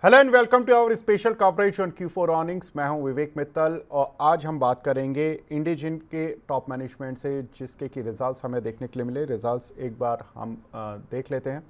Hello and welcome to our special coverage on Q4 earnings. मैं हूं विवेक मित्तल और आज हम बात करेंगे इंडिजिन के टॉप मैनेजमेंट से, जिसके की रिजल्ट्स हमें देखने के लिए मिले। रिजल्ट्स एक बार हम देख लेते हैं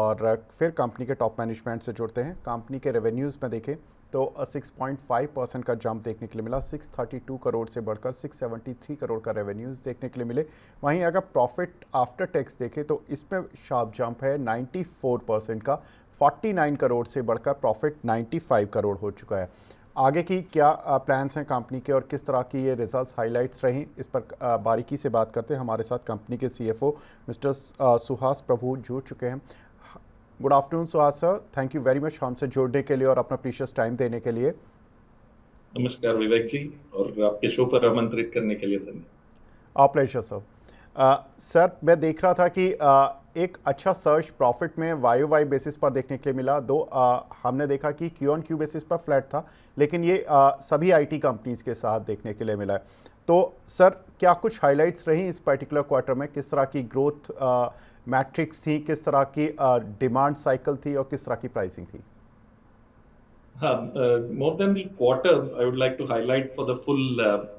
और फिर कंपनी के टॉप मैनेजमेंट से जुड़ते हैं। कंपनी के रेवेन्यूज़ में देखें तो 6.5% का जंप देखने के लिए मिला। 632 करोड़ से बढ़कर 673 करोड़ का रेवेन्यूज़ देखने के लिए मिले। वहीं अगर प्रॉफिट आफ्टर टैक्स देखें तो इसमें शार्प जंप है 94% का। 49 करोड़ से बढ़कर प्रॉफिट 95 करोड़ हो चुका है। आगे की क्या प्लान्स हैं कंपनी के और किस तरह की ये रिजल्ट्स हाइलाइट्स रहीं, इस पर बारीकी से बात करते हैं। हमारे साथ कंपनी के CFO मिस्टर सुहास प्रभु जुड़ चुके हैं। Good afternoon Suhas sir, thank you very much हमसे जुड़ने के लिए और अपना प्रीशियस टाइम देने के लिए। नमस्कार विवेक जी, और आपके शो पर आमंत्रित करने के लिए धन्यवाद। Pleasure sir. सर मैं देख रहा था कि एक अच्छा सर्च प्रॉफिट में वाई वाई बेसिस पर देखने के लिए मिला। हमने देखा कि क्यू ऑन क्यू बेसिस पर फ्लैट था, लेकिन ये सभी आईटी कंपनीज के साथ देखने के लिए मिला है। तो सर क्या कुछ हाइलाइट्स रही इस पर्टिकुलर क्वार्टर में? किस तरह की ग्रोथ मैट्रिक्स थी, किस तरह की डिमांड साइकिल थी और किस तरह की प्राइसिंग थी? More than the quarter, I would like to highlight for the full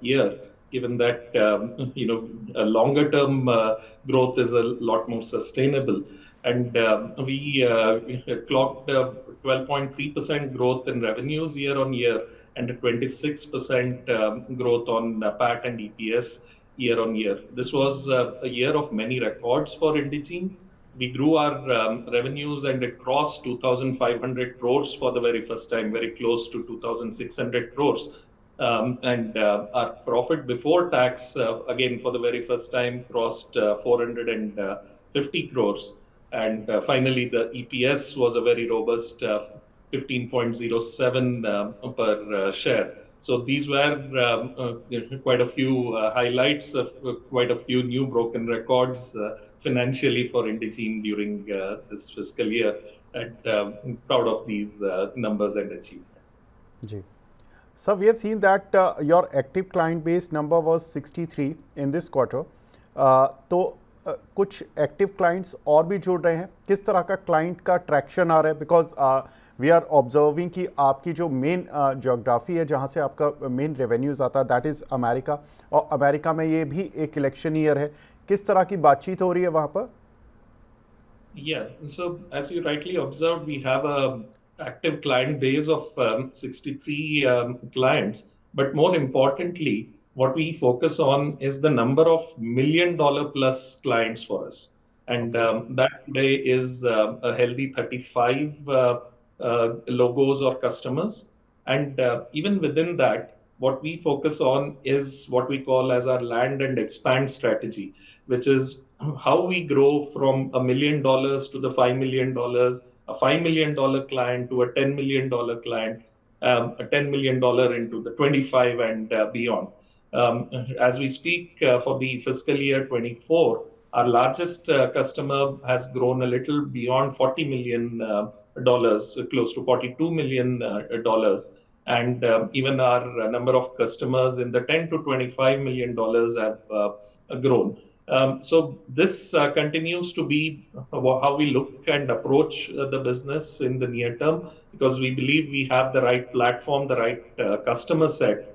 year, given that a longer term growth is a lot more sustainable. And we clocked 12.3% growth in revenues year on year and a 26% growth on PAT and EPS year on year. This was a year of many records for Indegene. We grew our revenues and it crossed 2,500 crores for the very first time, very close to 2,600 crores. And our profit before tax, again, for the very first time, crossed 450 crores. And finally, the EPS was a very robust 15.07 per share. So these were quite a few highlights of quite a few new broken records financially for Indegene during this fiscal year, and proud of these numbers and achievements. Ji sir, we have seen that your active client base number was 63 in this quarter. तो कुछ active clients और भी जुड़ रहे हैं, किस तरह का क्लाइंट का ट्रैक्शन आ रहा है? बिकॉज वी आर ऑब्जर्विंग कि आपकी जो मेन जोग्राफी है, जहाँ से आपका मेन रेवेन्यूज़ आता है, दैट इज़ अमेरिका, और अमेरिका में ये भी एक इलेक्शन ईयर है। किस तरह की बातचीत हो रही है वहाँ पर? Yeah, so as you rightly observed, we have a active client base of 63 clients. But more importantly, what we focus on is the number of $1 million plus clients for us. And that today is a healthy 35 logos or customers. And even within that, what we focus on is what we call as our land and expand strategy, which is how we grow from $1 million to the $5 million, a $5 million client to a $10 million client, a $10 million into the 25 and beyond. As we speak for the fiscal year 24, our largest customer has grown a little beyond $40 million, close to $42 million. And even our number of customers in the $10 to $25 million have grown. So this continues to be how we look and approach the business in the near term, because we believe we have the right platform, the right customer set.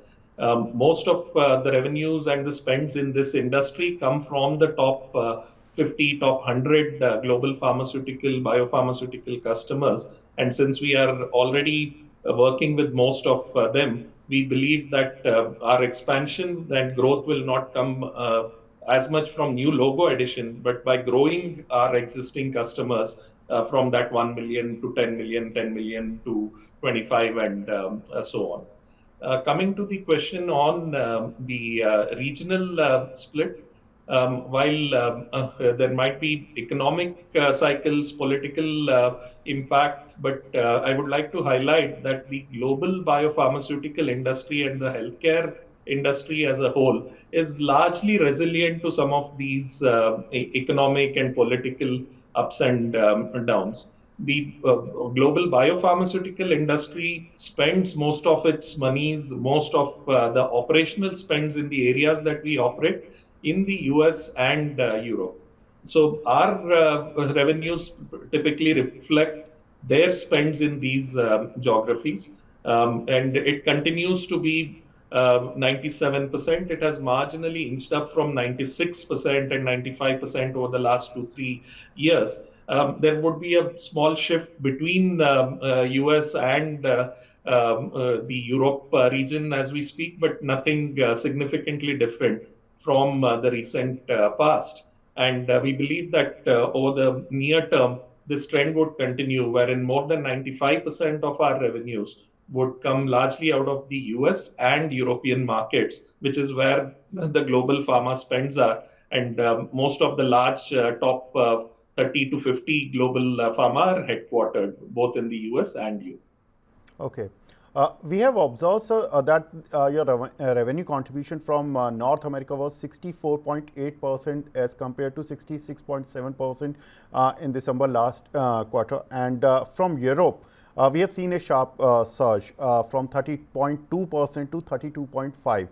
Most of the revenues and the spends in this industry come from the top 50, top 100 global pharmaceutical, biopharmaceutical customers. And since we are already working with most of them, we believe that our expansion and growth will not come as much from new logo addition, but by growing our existing customers from that 1 million to 10 million, 10 million to 25 and so on. Coming to the question on the regional split, while there might be economic cycles, political impact, but I would like to highlight that the global biopharmaceutical industry and the healthcare industry as a whole is largely resilient to some of these economic and political ups and downs. The global biopharmaceutical industry spends most of its monies, most of the operational spends in the areas that we operate in the US and Europe. So our revenues typically reflect their spends in these geographies. And it continues to be 97%. It has marginally inched up from 96% and 95% over the last 2, 3 years. There would be a small shift between US and the Europe region as we speak, but nothing significantly different from the recent past. And we believe that over the near term, this trend would continue, wherein more than 95% of our revenues would come largely out of the US and European markets, which is where the global pharma spends are. And most of the large top 30 to 50 global pharma are headquartered both in the US and Europe. Okay. We have observed, sir, that your revenue contribution from North America was 64.8% as compared to 66.7% in December last quarter. And from Europe, we have seen a sharp surge from 30.2% to 32.5%.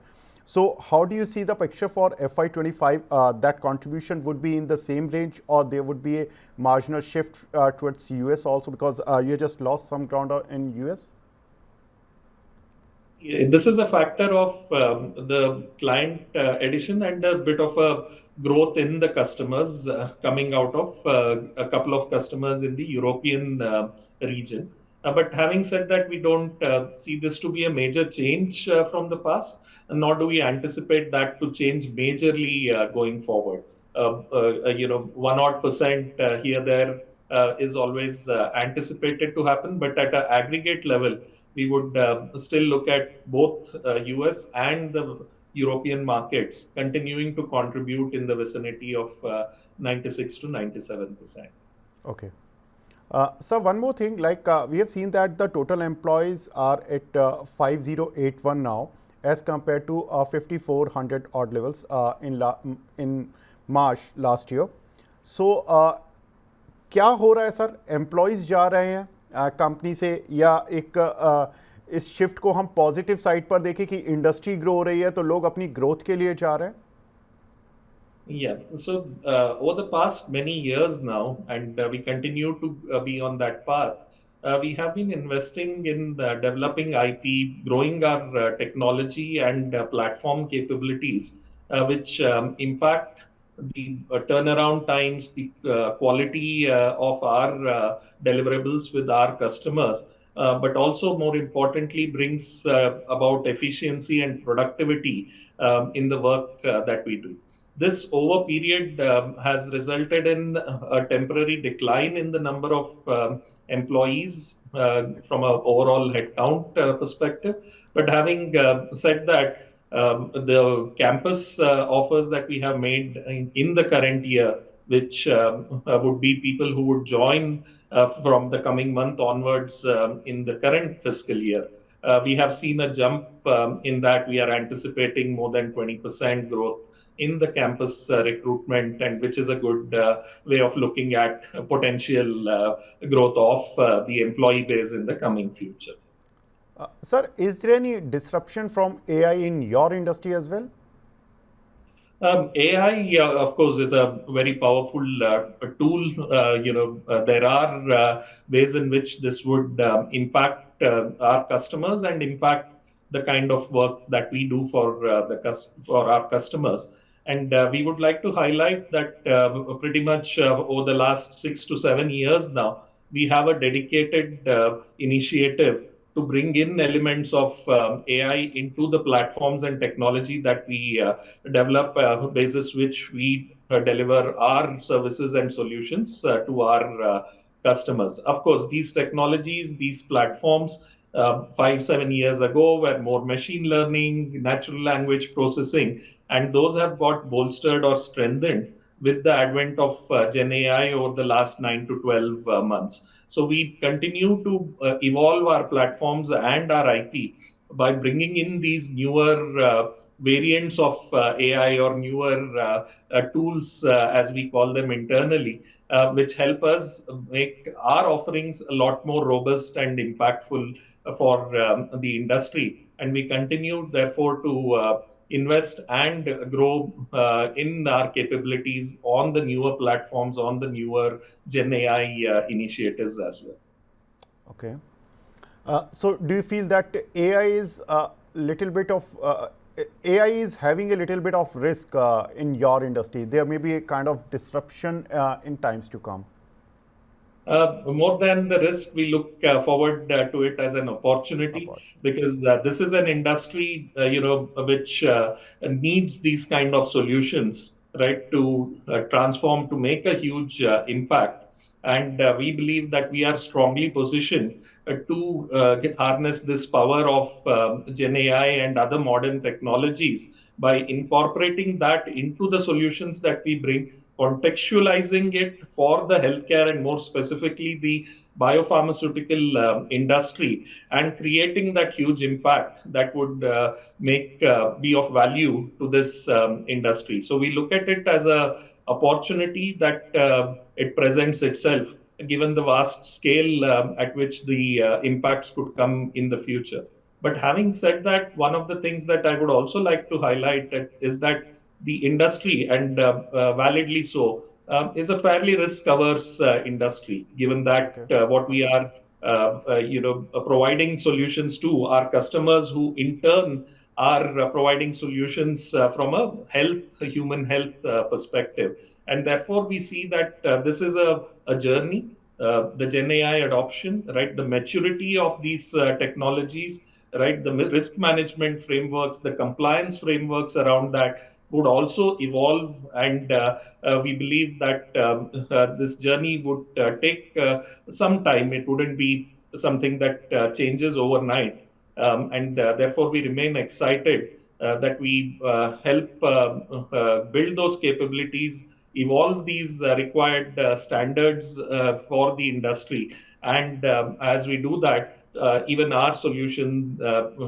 So how do you see the picture for FY25? That contribution would be in the same range, or there would be a marginal shift towards US also, because you just lost some ground in US? This is a factor of the client addition and a bit of a growth in the customers coming out of a couple of customers in the European region. But having said that, we don't see this to be a major change from the past, nor do we anticipate that to change majorly going forward. 1% here there is always anticipated to happen, but at an aggregate level, we would still look at both US and the European markets continuing to contribute in the vicinity of 96 to 97%. Okay. So one more thing, like we have seen that the total employees are at 5081 now as compared to 5400 odd levels in March last year. So क्या हो रहा है sir, employees जा रहे हैं company से, या एक इस शिफ्ट को हम पॉजिटिव साइड पर देखें कि इंडस्ट्री ग्रो हो रही है तो लोग अपनी ग्रोथ के लिए जा रहे हैं? Yeah, so over the past many years now, and we continue to be on that path, we have been investing in developing IP, growing our technology and platform capabilities, which impact the turnaround times, the quality of our deliverables with our customers, but also more importantly brings about efficiency and productivity in the work that we do. This over period has resulted in a temporary decline in the number of employees from an overall headcount perspective. But having said that, the campus offers that we have made in the current year, which would be people who would join from the coming month onwards in the current fiscal year. We have seen a jump in that. We are anticipating more than 20% growth in the campus recruitment, and which is a good way of looking at potential growth of the employee base in the coming future. Sir, is there any disruption from AI in your industry as well? AI, of course, is a very powerful tool. There are ways in which this would impact our customers and impact the kind of work that we do for our customers. And we would like to highlight that pretty much over the last 6 to 7 years now, we have a dedicated initiative to bring in elements of AI into the platforms and technology that we develop, basis which we deliver our services and solutions to our customers. Of course, these technologies, these platforms, 5, 7 years ago were more machine learning, natural language processing, and those have got bolstered or strengthened with the advent of Gen AI over the last 9 to 12 months. So we continue to evolve our platforms and our IP by bringing in these newer variants of AI or newer tools, as we call them internally, which help us make our offerings a lot more robust and impactful for the industry. And we continue, therefore, to invest and grow in our capabilities on the newer platforms, on the newer Gen AI initiatives as well. Okay. So do you feel that AI is a little bit of AI is having a little bit of risk in your industry? There may be a kind of disruption in times to come. More than the risk, we look forward to it as an opportunity Opportunity. because this is an industry, which needs these kind of solutions, right, to transform, to make a huge impact. And we believe that we are strongly positioned to harness this power of Gen AI and other modern technologies by incorporating that into the solutions that we bring, contextualizing it for the healthcare and more specifically the biopharmaceutical industry, and creating that huge impact that would make be of value to this industry. So we look at it as a opportunity that it presents itself, given the vast scale at which the impacts could come in the future. But having said that, one of the things that I would also like to highlight is that the industry, and validly so, is a fairly risk-averse industry, given that Okay. what we are providing solutions to our customers, who in turn are providing solutions from a human health perspective. And therefore, we see that this is a journey, the Gen AI adoption, right, the maturity of these technologies, right, the risk management frameworks, the compliance frameworks around that would also evolve. And we believe that this journey would take some time. It wouldn't be something that changes overnight. And therefore, we remain excited that we help build those capabilities, evolve these required standards for the industry. And as we do that, even our solution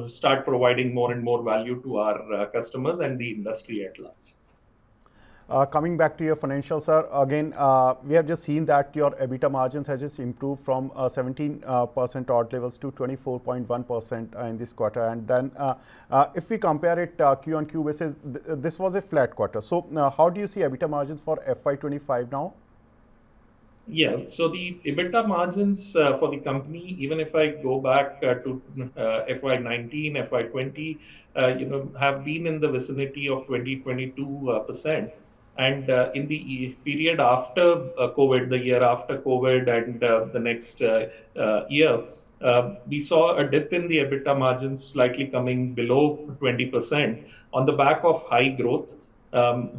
start providing more and more value to our customers and the industry at large. Coming back to your financials, sir, again, we have just seen that your EBITDA margins have just improved from 17% odd levels to 24.1% in this quarter. And then if we compare it Q on Q basis, this was a flat quarter. So how do you see EBITDA margins for FY25 now? Yeah, so the EBITDA margins for the company, even if I go back to FY19, FY20, have been in the vicinity of 20-22%. And in the period after COVID, the year after COVID, and the next year, we saw a dip in the EBITDA margins, slightly coming below 20% on the back of high growth,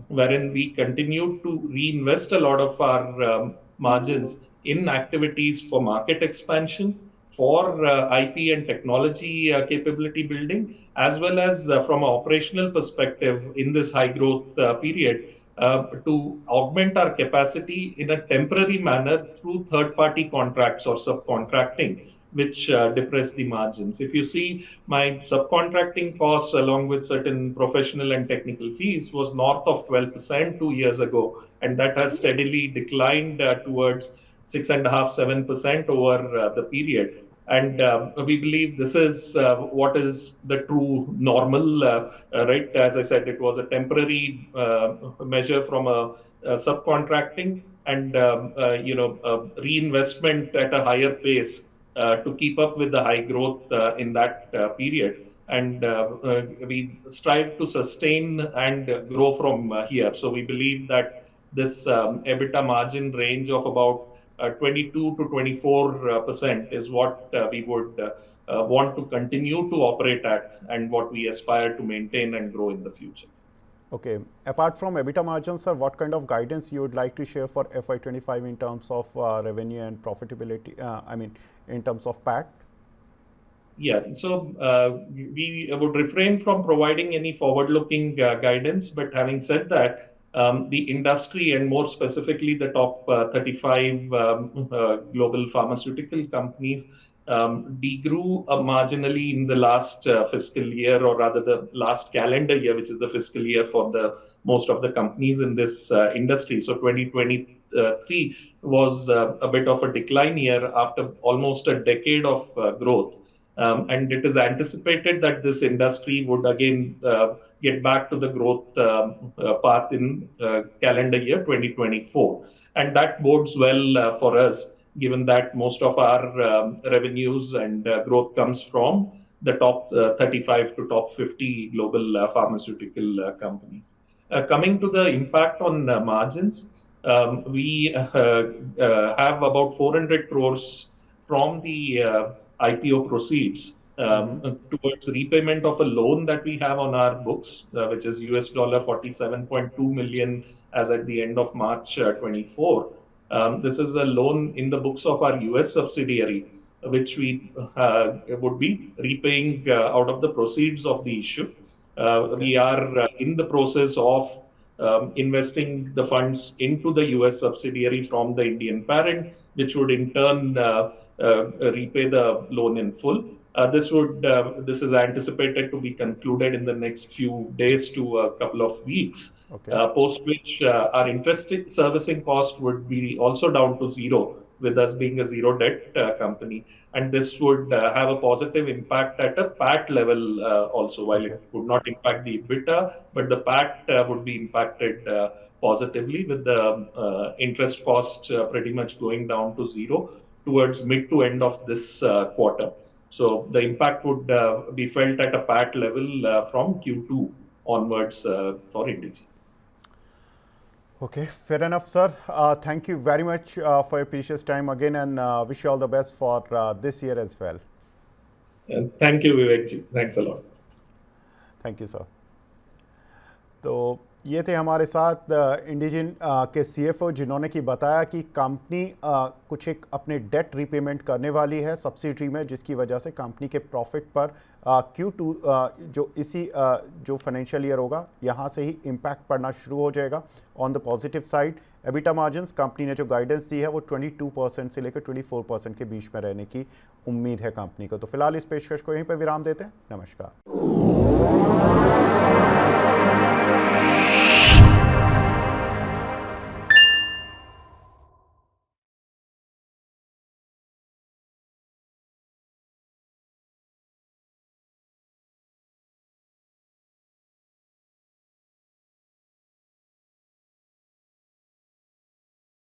wherein we continued to reinvest a lot of our margins in activities for market expansion, for IP and technology capability building, as well as from an operational perspective in this high growth period, to augment our capacity in a temporary manner through third-party contracts or subcontracting, which depress the margins. If you see, my subcontracting costs, along with certain professional and technical fees, was north of 12% 2 years ago, and that has steadily declined towards 6.5-7% over the period. And we believe this is what is the true normal, right? As I said, it was a temporary measure from a subcontracting and reinvestment at a higher pace to keep up with the high growth in that period. And we strive to sustain and grow from here. So we believe that this EBITDA margin range of about 22-24% is what we would want to continue to operate at, and what we aspire to maintain and grow in the future. Okay. Apart from EBITDA margins, sir, what kind of guidance you would like to share for FY25 in terms of revenue and profitability? In terms of PAT? Yeah, so we would refrain from providing any forward-looking guidance. But having said that, the industry, and more specifically the top 35 global pharmaceutical companies, degrew marginally in the last fiscal year, or rather the last calendar year, which is the fiscal year for the most of the companies in this industry. So 2023 was a bit of a decline year after almost a decade of growth. And it is anticipated that this industry would again get back to the growth path in calendar year 2024. And that bodes well for us, given that most of our revenues and growth comes from the top 35 to top 50 global pharmaceutical companies. Coming to the impact on margins, we have about 400 crores from the IPO proceeds towards repayment of a loan that we have on our books, which is US dollar 47.2 million as at the end of March 24. This is a loan in the books of our US subsidiary, which we would be repaying out of the proceeds of the issue. We are in the process of investing the funds into the US subsidiary from the Indian parent, which would in turn repay the loan in full. This is anticipated to be concluded in the next few days to a couple of weeks. Okay. Post which our interest servicing cost would be also down to zero, with us being a zero debt company. And this would have a positive impact at a PAT level also, while it would not impact the EBITDA, but the PAT would be impacted positively, with the interest cost pretty much going down to zero towards mid to end of this quarter. So the impact would be felt at a PAT level from Q2 onwards for Indegene. Okay, fair enough, sir. Thank you very much for your precious time again, and wish you all the best for this year as well. Thank you, Vivek. Thanks a lot. Thank you sir. तो ये थे हमारे साथ इंडिजीन के CFO, जिन्होंने कि बताया कि कंपनी कुछ एक अपने डेट रीपेमेंट करने वाली है सब्सिडरी में, जिसकी वजह से कंपनी के प्रॉफिट पर Q2 जो इसी जो फाइनेंशियल ईयर होगा यहाँ से ही इम्पैक्ट पड़ना शुरू हो जाएगा. On the positive side, EBITDA margins company ने जो गाइडेंस दी है वो 22% से लेकर 24% के बीच में रहने की उम्मीद है कंपनी को. तो फिलहाल इस पेशकश को यहीं पर विराम देते हैं. नमस्कार.